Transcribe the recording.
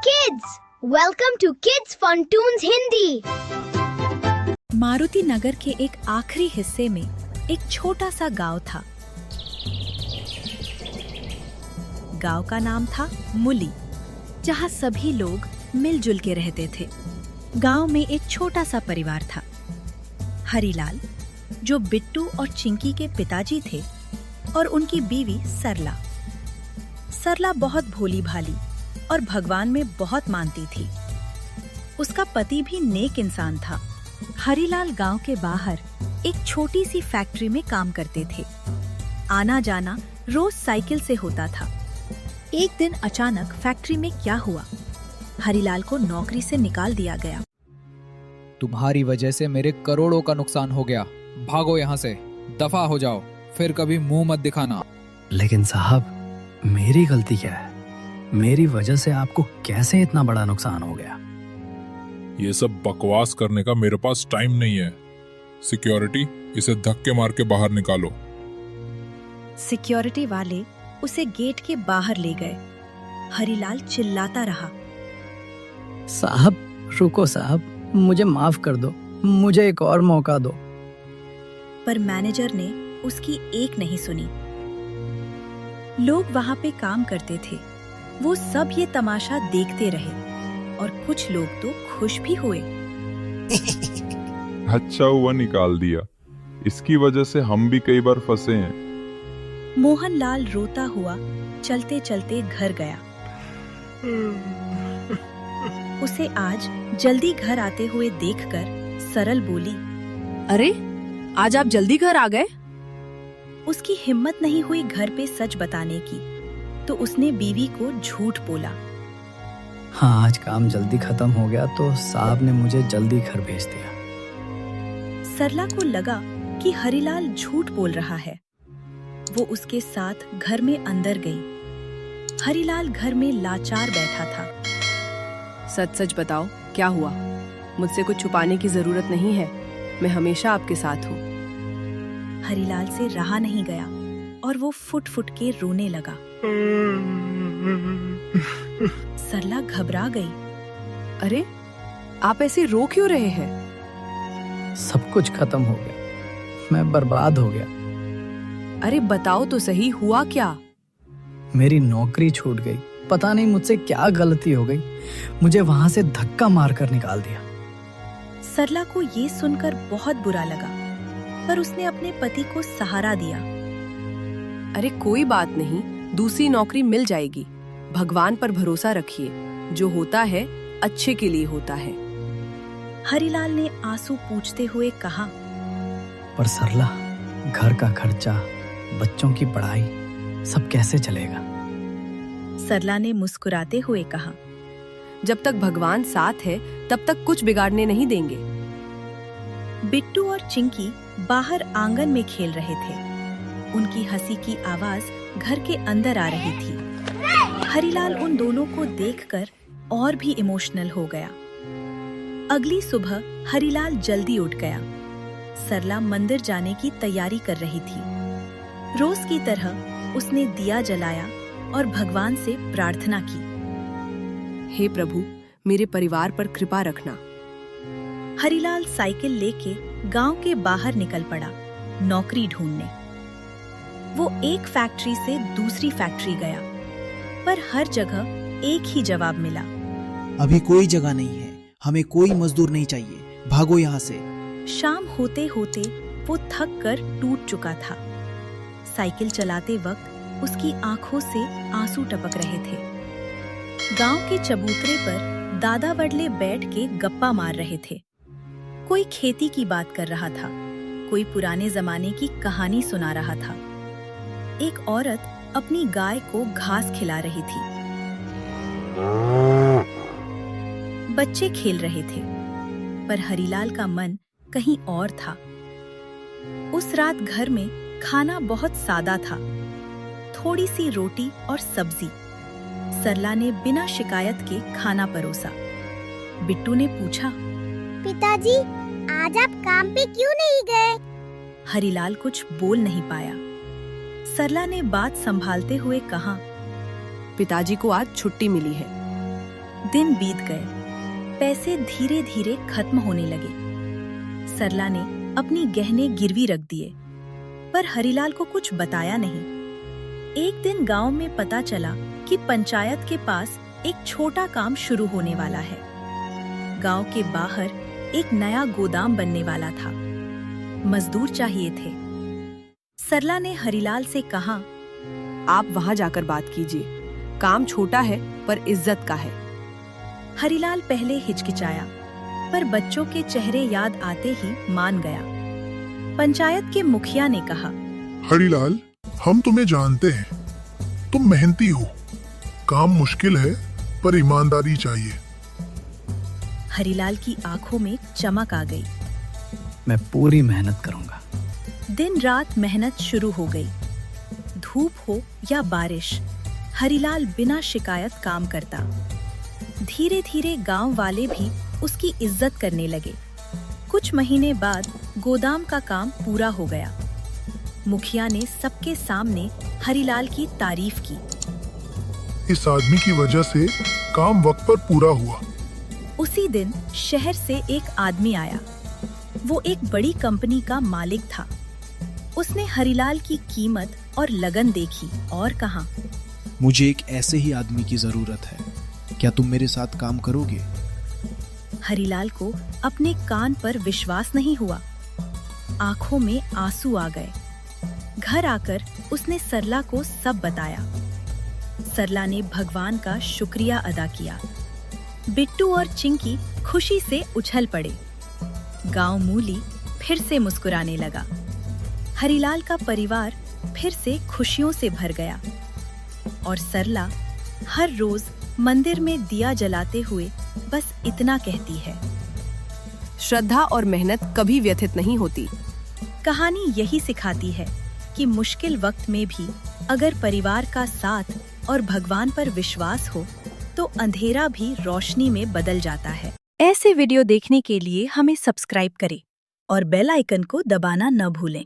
kids! Welcome to Kids Fun Tunes Hindi. Maruti नगर के एक आखिरी हिस्से में एक छोटा सा गांव था। गांव का नाम था मुली, जहां सभी लोग मिलजुल के रहते थे। गांव में एक छोटा सा परिवार था। हरीलाल, जो बिट्टू और चिंकी के पिताजी थे, और उनकी बीवी सरला। सरला बहुत भोली भाली और भगवान में बहुत मानती थी। उसका पति भी नेक इंसान था। हरीलाल गांव के बाहर एक छोटी सी फैक्ट्री में काम करते थे। आना जाना रोज साइकिल से होता था। एक दिन अचानक फैक्ट्री में क्या हुआ? हरीलाल को नौकरी से निकाल दिया गया। तुम्हारी वजह से मेरे करोड़ों का नुकसान हो गया। भागो यहाँ से, दफा हो जाओ, फिर कभी मुंह मत दिखाना। लेकिन साहब, मेरी गलती क्या है? मेरी वजह से आपको कैसे इतना बड़ा नुकसान हो गया? ये सब बकवास करने का मेरे पास टाइम नहीं है। सिक्योरिटी, इसे धक्के मार के बाहर निकालो। सिक्योरिटी वाले उसे गेट के बाहर ले गए। हरीलाल चिल्लाता रहा, साहब रुको साहब, मुझे माफ कर दो, मुझे एक और मौका दो। पर मैनेजर ने उसकी एक नहीं सुनी। लोग वहां पे काम करते थे। वो सब ये तमाशा देखते रहे और कुछ लोग तो खुश भी हुए। अच्छा हुआ निकाल दिया, इसकी वजह से हम भी कई बार फंसे हैं। मोहनलाल रोता हुआ चलते चलते घर गया। उसे आज जल्दी घर आते हुए देखकर सरल बोली, अरे आज आप जल्दी घर आ गए? उसकी हिम्मत नहीं हुई घर पे सच बताने की, तो उसने बीवी को झूठ बोला। हाँ, आज काम जल्दी खत्म हो गया तो साहब ने मुझे जल्दी घर भेज दिया। सरला को लगा कि हरीलाल झूठ बोल रहा है। वो उसके साथ घर में अंदर गई। हरीलाल घर में लाचार बैठा था। सच सच बताओ, क्या हुआ? मुझसे कुछ छुपाने की जरूरत नहीं है, मैं हमेशा आपके साथ हूँ। हरीलाल से रहा नहीं गया और वो फुट फुट के रोने लगा। सरला घबरा गई। अरे आप ऐसे रो क्यों रहे हैं? सब कुछ खत्म हो गया, मैं बर्बाद हो गया। अरे बताओ तो सही, हुआ क्या? मेरी नौकरी छूट गई। पता नहीं मुझसे क्या गलती हो गई, मुझे वहां से धक्का मारकर निकाल दिया। सरला को ये सुनकर बहुत बुरा लगा, पर उसने अपने पति को सहारा दिया। अरे कोई बात नहीं, दूसरी नौकरी मिल जाएगी। भगवान पर भरोसा रखिए, जो होता है अच्छे के लिए होता है। हरीलाल ने आंसू पूछते हुए कहा, पर सरला, घर का खर्चा, बच्चों की पढ़ाई, सब कैसे चलेगा? सरला ने मुस्कुराते हुए कहा, जब तक भगवान साथ है तब तक कुछ बिगाड़ने नहीं देंगे। बिट्टू और चिंकी बाहर आंगन में खेल रहे थे। उनकी हंसी की आवाज घर के अंदर आ रही थी। हरीलाल उन दोनों को देखकर और भी इमोशनल हो गया। अगली सुबह हरीलाल जल्दी उठ गया। सरला मंदिर जाने की तैयारी कर रही थी। रोज की तरह उसने दिया जलाया और भगवान से प्रार्थना की, हे प्रभु, मेरे परिवार पर कृपा रखना। हरीलाल साइकिल लेके गांव के बाहर निकल पड़ा, नौकरी ढूंढने। वो एक फैक्ट्री से दूसरी फैक्ट्री गया, पर हर जगह एक ही जवाब मिला, अभी कोई जगह नहीं है, हमें कोई मजदूर नहीं चाहिए, भागो यहाँ से। शाम होते होते वो थक कर टूट चुका था। साइकिल चलाते वक्त उसकी आंखों से आंसू टपक रहे थे। गांव के चबूतरे पर दादा वडले बैठ के गप्पा मार रहे थे। कोई खेती की बात कर रहा था, कोई पुराने जमाने की कहानी सुना रहा था। एक औरत अपनी गाय को घास खिला रही थी। बच्चे खेल रहे थे, पर हरीलाल का मन कहीं और था। उस रात घर में खाना बहुत सादा था, थोड़ी सी रोटी और सब्जी। सरला ने बिना शिकायत के खाना परोसा। बिट्टू ने पूछा, पिताजी, आज आप काम पे क्यों नहीं गए? हरीलाल कुछ बोल नहीं पाया। सरला ने बात संभालते हुए कहा, पिताजी को आज छुट्टी मिली है। दिन बीत गए, पैसे धीरे धीरे खत्म होने लगे। सरला ने अपनी गहने गिरवी रख दिए, पर हरिलाल को कुछ बताया नहीं। एक दिन गांव में पता चला कि पंचायत के पास एक छोटा काम शुरू होने वाला है। गांव के बाहर एक नया गोदाम बनने वाला था। मजदूर चाहिए थे। सरला ने हरिलाल से कहा, आप वहां जाकर बात कीजिए। काम छोटा है पर इज्जत का है। हरिलाल पहले हिचकिचाया, पर बच्चों के चेहरे याद आते ही मान गया। पंचायत के मुखिया ने कहा, हरिलाल, हम तुम्हें जानते हैं, तुम मेहनती हो। काम मुश्किल है पर ईमानदारी चाहिए। हरिलाल की आंखों में चमक आ गई। मैं पूरी मेहनत करूंगा। दिन रात मेहनत शुरू हो गई। धूप हो या बारिश, हरिलाल बिना शिकायत काम करता। धीरे धीरे गांव वाले भी उसकी इज्जत करने लगे। कुछ महीने बाद गोदाम का काम पूरा हो गया। मुखिया ने सबके सामने हरिलाल की तारीफ की। इस आदमी की वजह से काम वक्त पर पूरा हुआ। उसी दिन शहर से एक आदमी आया। वो एक बड़ी कंपनी का मालिक था। उसने हरिलाल की कीमत और लगन देखी और कहा, मुझे एक ऐसे ही आदमी की जरूरत है। क्या तुम मेरे साथ काम करोगे? हरिलाल को अपने कान पर विश्वास नहीं हुआ। आंखों में आंसू आ गए। घर आकर उसने सरला को सब बताया। सरला ने भगवान का शुक्रिया अदा किया। बिट्टू और चिंकी खुशी से उछल पड़े। गांव मूली फिर से मुस्कुराने लगा। हरिलाल का परिवार फिर से खुशियों से भर गया और सरला हर रोज मंदिर में दिया जलाते हुए बस इतना कहती है, श्रद्धा और मेहनत कभी व्यथित नहीं होती। कहानी यही सिखाती है कि मुश्किल वक्त में भी अगर परिवार का साथ और भगवान पर विश्वास हो तो अंधेरा भी रोशनी में बदल जाता है। ऐसे वीडियो देखने के लिए हमें सब्सक्राइब करें और बेल आइकन को दबाना न भूलें।